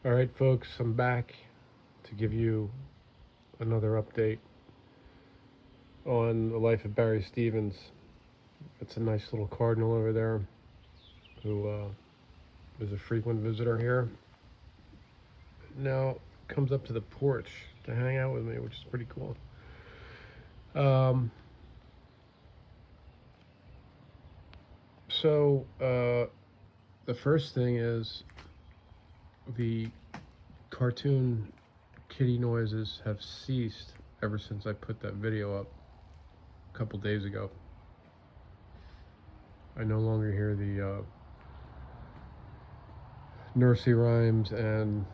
All right, folks, I'm back to give you another update on the life of Barry Stevens. It's a nice little cardinal over there who is a frequent visitor here. Now comes up to the porch to hang out with me, which is pretty cool. Um, so the first thing is the cartoon kitty noises have ceased ever since I put that video up a couple days ago. I no longer hear the nursery rhymes and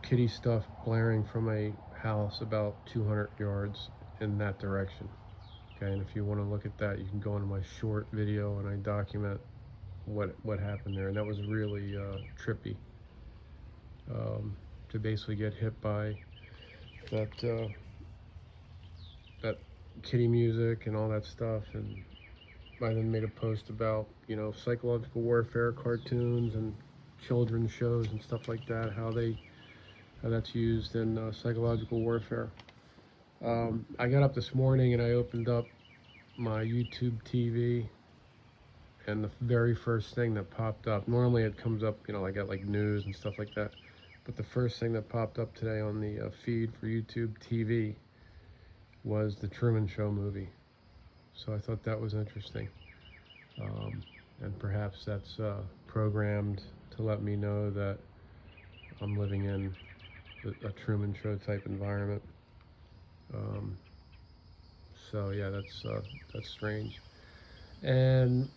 kitty stuff blaring from a house about 200 yards in that direction. Okay, and if you want to look at that, you can go into my short video and I document what happened there, and that was really trippy to basically get hit by that kitty music and all that stuff. And I then made a post about psychological warfare cartoons and children's shows and stuff like that, how that's used in psychological warfare. I got up this morning and I opened up my YouTube TV, and the very first thing that popped up, normally it comes up, I got like news and stuff like that, but the first thing that popped up today on the feed for YouTube TV was the Truman Show movie. So I thought that was interesting. And perhaps that's programmed to let me know that I'm living in a Truman Show type environment. So yeah, that's strange. And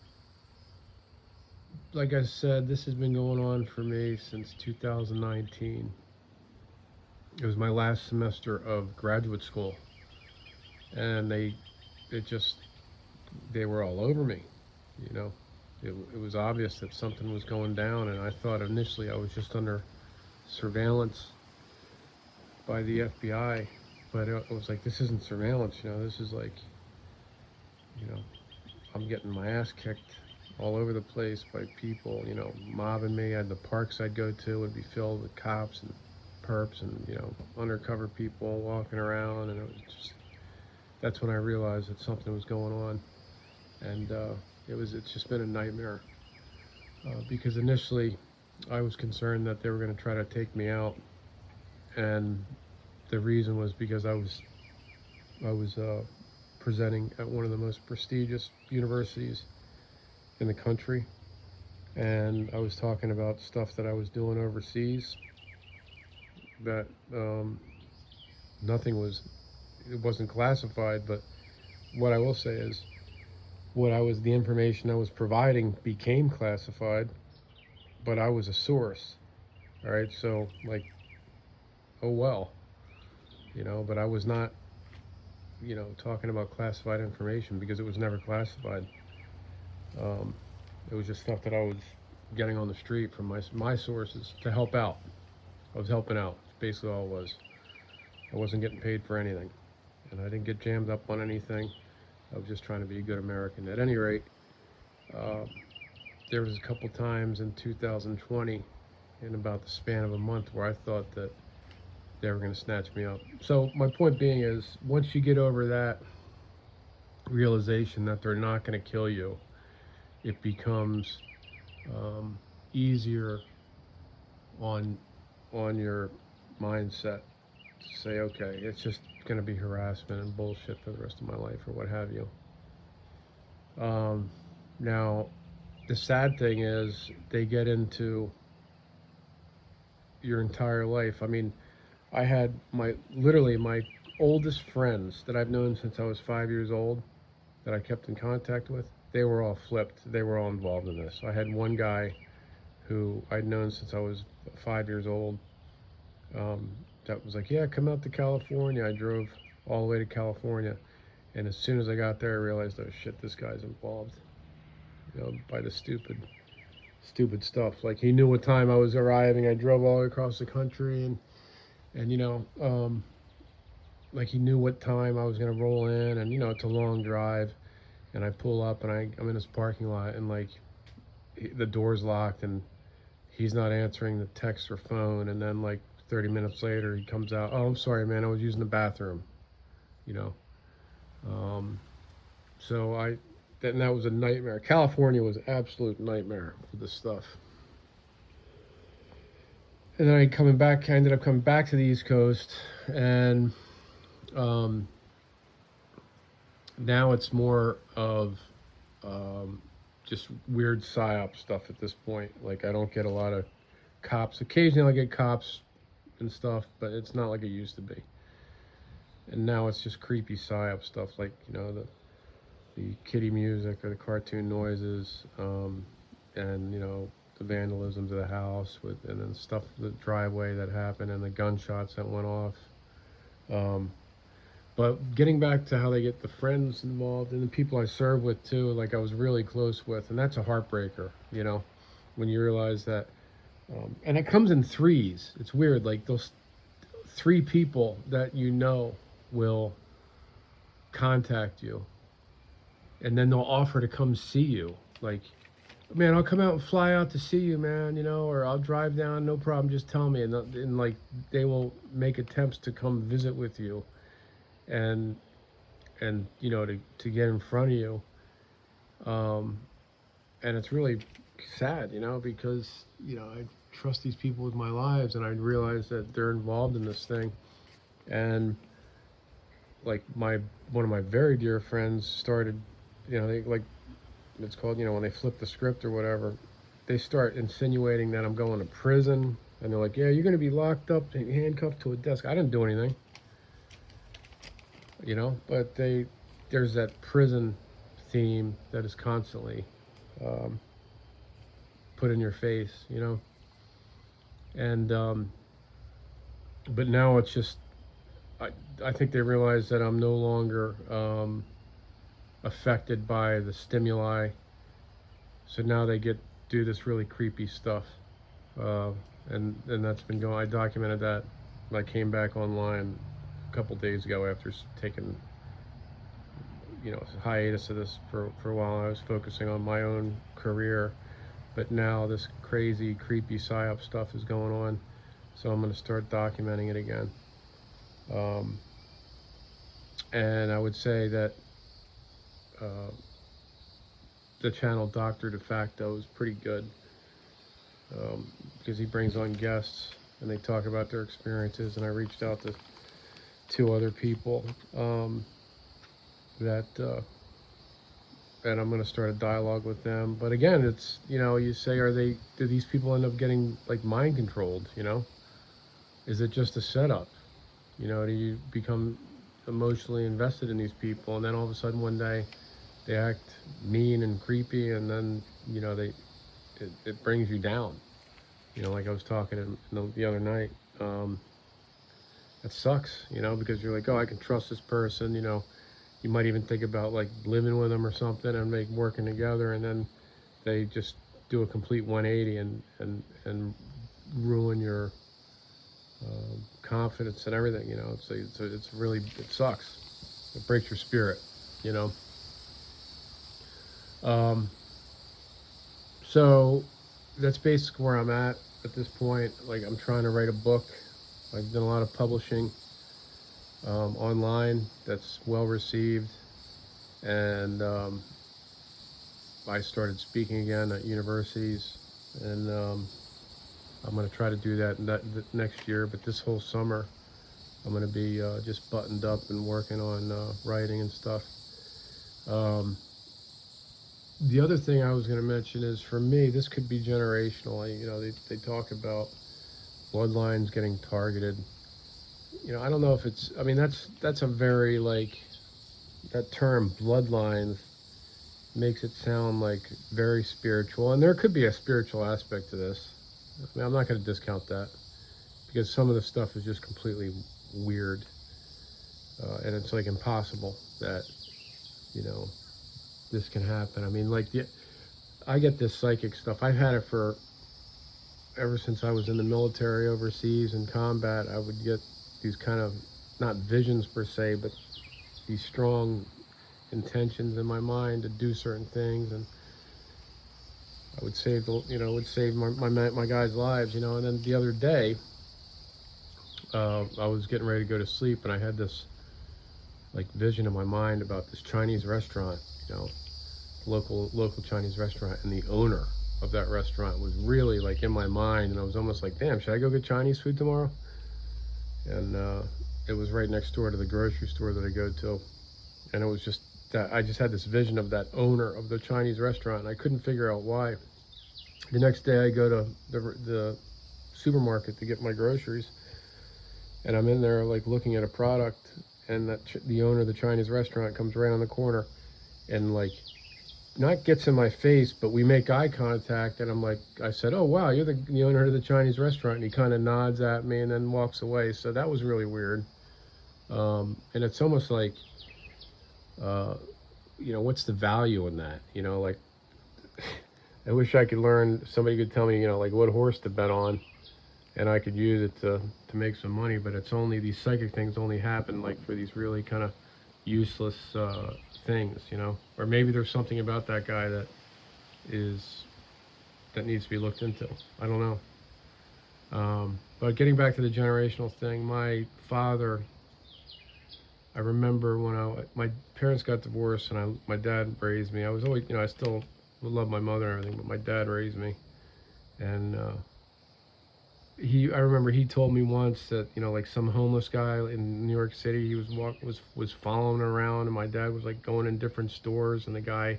like I said, this has been going on for me since 2019. It was my last semester of graduate school, and they were all over me. You know, it was obvious that something was going down, and I thought initially I was just under surveillance by the FBI, but it was like, this isn't surveillance. This is like, you know, I'm getting my ass kicked all over the place by people, mobbing me. The parks I'd go to would be filled with cops and perps and, undercover people walking around. And it was just, that's when I realized that something was going on. And it's just been a nightmare. Because initially I was concerned that they were going to try to take me out. And the reason was because I was presenting at one of the most prestigious universities in the country, and I was talking about stuff that I was doing overseas that it wasn't classified. But what I will say is the information I was providing became classified, but I was a source. All right, so like, oh well, but I was not talking about classified information because it was never classified. It was just stuff that I was getting on the street from my sources to help out. I was helping out. That's basically all it was. I wasn't getting paid for anything, and I didn't get jammed up on anything. I was just trying to be a good American. At any rate, there was a couple times in 2020, in about the span of a month, where I thought that they were going to snatch me up. So my point being is, once you get over that realization that they're not going to kill you, it becomes easier on your mindset to say, okay, it's just going to be harassment and bullshit for the rest of my life, or what have you. Now, the sad thing is they get into your entire life. I mean, I had literally my oldest friends that I've known since I was 5 years old, that I kept in contact with. They were all flipped. They were all involved in this. I had one guy who I'd known since I was 5 years old, that was like, yeah, come out to California. I drove all the way to California, and as soon as I got there, I realized, oh shit, this guy's involved, by the stupid stuff. Like, he knew what time I was arriving. I drove all the way across the country, and like, he knew what time I was gonna roll in, and it's a long drive, and I pull up and I'm in this parking lot, and like, the door's locked, and he's not answering the text or phone, and then like 30 minutes later he comes out, oh, I'm sorry, man, I was using the bathroom, you know. Um, so that was a nightmare. California was an absolute nightmare for this stuff. And then I ended up coming back to the East Coast, and um, now it's more of um, just weird psyop stuff at this point. Like I don't get a lot of cops. Occasionally I get cops and stuff, but it's not like it used to be. And now it's just creepy psyop stuff, like the kitty music or the cartoon noises, and the vandalism to the house and then stuff, the driveway that happened and the gunshots that went off. Um, but getting back to how they get the friends involved and the people I serve with too, like I was really close with, and that's a heartbreaker, when you realize that, and it comes in threes. It's weird, like those three people that will contact you, and then they'll offer to come see you. Like, man, I'll come out and fly out to see you, man, or I'll drive down, no problem, just tell me. And like, they will make attempts to come visit with you and to get in front of you. And it's really sad, because, I trust these people with my lives, and I realize that they're involved in this thing. And like one of my very dear friends started, they like, it's called, when they flip the script or whatever, they start insinuating that I'm going to prison, and they're like, yeah, you're going to be locked up and handcuffed to a desk. I didn't do anything, but there's that prison theme that is constantly put in your face, and but now it's just, I think they realize that I'm no longer affected by the stimuli, so now they do this really creepy stuff, and that's been going. I documented that when I came back online a couple days ago after taking a hiatus of this for a while. I was focusing on my own career, but now this crazy creepy psyop stuff is going on, so I'm going to start documenting it again. And I would say that the channel Dr. De Facto is pretty good, because he brings on guests and they talk about their experiences, and I reached out to 2 other people that and I'm going to start a dialogue with them. But again, it's, you say, do these people end up getting like mind controlled? Is it just a setup? Do you become emotionally invested in these people, and then all of a sudden one day they act mean and creepy, and then it brings you down, like I was talking the other night. It sucks, because you're like, oh, I can trust this person, you might even think about like living with them or something and working together, and then they just do a complete 180 and ruin your confidence and everything. It's really, it sucks. It breaks your spirit, so that's basically where I'm at this point. Like, I'm trying to write a book. I've done a lot of publishing online that's well received, and I started speaking again at universities, and I'm going to try to do that next year. But this whole summer I'm going to be just buttoned up and working on writing and stuff. The other thing I was going to mention is, for me, this could be generational. They talk about bloodlines getting targeted. I don't know if it's, I mean, that's a very, like, that term bloodlines makes it sound like very spiritual, and there could be a spiritual aspect to this. I mean, I'm not going to discount that, because some of the stuff is just completely weird, and it's like impossible that this can happen. I mean, like, I get this psychic stuff. I've had it ever since I was in the military overseas in combat. I would get these kind of, not visions per se, but these strong intentions in my mind to do certain things. And I would save the, would save my guys' lives, And then the other day, I was getting ready to go to sleep, and I had this like vision in my mind about this Chinese restaurant, local Chinese restaurant, and the owner of that restaurant was really like in my mind, and I was almost like, damn, should I go get Chinese food tomorrow? And it was right next door to the grocery store that I go to, and it was just that I just had this vision of that owner of the Chinese restaurant, and I couldn't figure out why. The next day, I go to the supermarket to get my groceries, and I'm in there like looking at a product, and the owner of the Chinese restaurant comes right on the corner, and like not gets in my face, but we make eye contact, and I'm like, I said, "Oh wow, you're the owner of the Chinese restaurant," and he kind of nods at me and then walks away. So that was really weird, and it's almost like, what's the value in that? Like I wish I could learn. Somebody could tell me, like what horse to bet on, and I could use it to make some money. But it's only these psychic things only happen like for these really kind of useless things, or maybe there's something about that guy that needs to be looked into. I don't know. But getting back to the generational thing, my father, I remember when my parents got divorced and my dad raised me. I was always, I still love my mother and everything, but my dad raised me, and I remember he told me once that like some homeless guy in New York City, he was following around, and my dad was like going in different stores, and the guy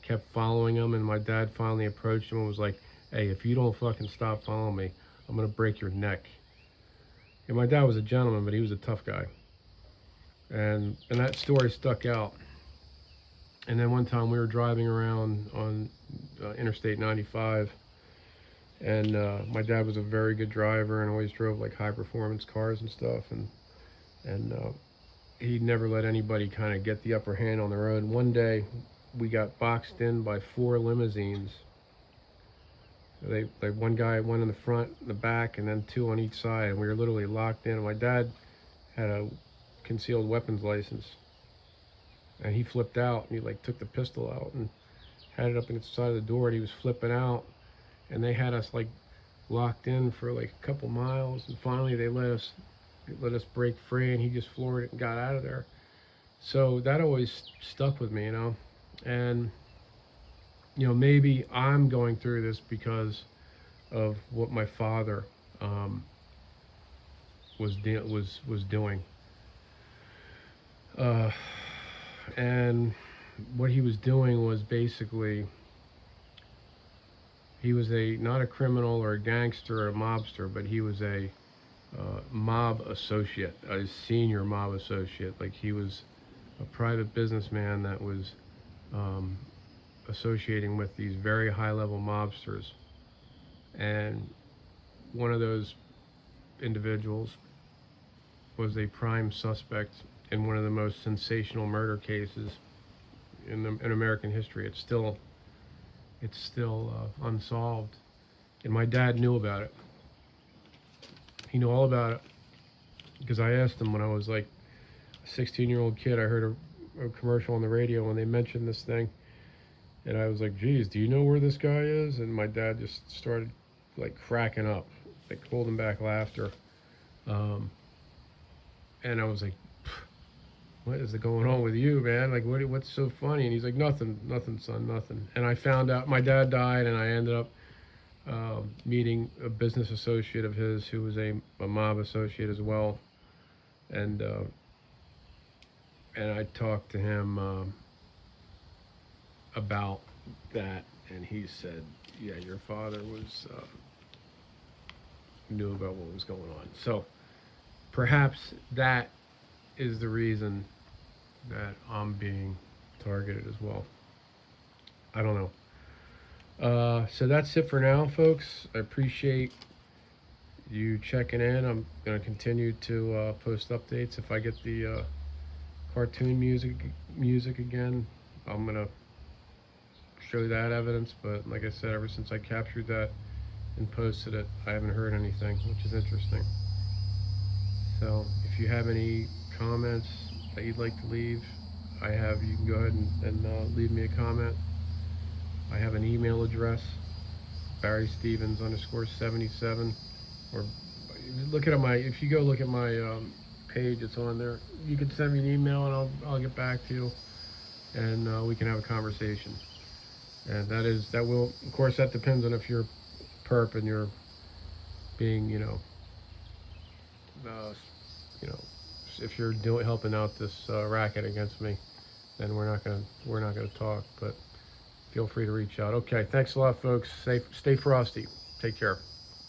kept following him, and my dad finally approached him and was like, "Hey, if you don't fucking stop following me, I'm gonna break your neck." And my dad was a gentleman, but he was a tough guy, and that story stuck out. And then one time we were driving around on Interstate 95. And my dad was a very good driver and always drove like high performance cars and stuff, and he never let anybody kind of get the upper hand on the road. And one day we got boxed in by 4 limousines. One guy, one in the front, the back, and then 2 on each side, and we were literally locked in. And my dad had a concealed weapons license, and he flipped out, and he like took the pistol out and had it up against the side of the door, and he was flipping out. And they had us like locked in for like a couple miles, and finally they let us break free, and he just floored it and got out of there. So that always stuck with me, and maybe I'm going through this because of what my father was doing, and what he was doing was basically, he was not a criminal or a gangster or a mobster, but he was a mob associate, a senior mob associate. Like he was a private businessman that was associating with these very high-level mobsters. And one of those individuals was a prime suspect in one of the most sensational murder cases in American history. It's still unsolved, and my dad knew about it. He knew all about it because I asked him when I was like a 16-year-old kid. I heard a commercial on the radio when they mentioned this thing, and I was like, "Geez, do you know where this guy is?" And my dad just started like cracking up, like holding back laughter, and I was like, "What is going on with you, man? Like, what's so funny?" And he's like, "Nothing, son, nothing." And I found out my dad died, and I ended up meeting a business associate of his who was a mob associate as well, and I talked to him about that, and he said, "Yeah, your father knew about what was going on." So perhaps that is the reason that I'm being targeted as well. I don't know. So that's it for now, folks. I appreciate you checking in. I'm going to continue to post updates. If I get the cartoon music again, I'm going to show that evidence. But like I said, ever since I captured that and posted it, I haven't heard anything, which is interesting. So if you have any comments that you'd like to leave, you can go ahead and leave me a comment. I have an email address, Barry Stevens _77, or look at my. If you go look at my page, it's on there. You can send me an email and I'll get back to you, and we can have a conversation. And that will, of course, that depends on if you're perp and you're being, uh, you know, if you're helping out this racket against me, then we're not gonna talk. But feel free to reach out. Okay, thanks a lot, folks. Stay frosty. Take care.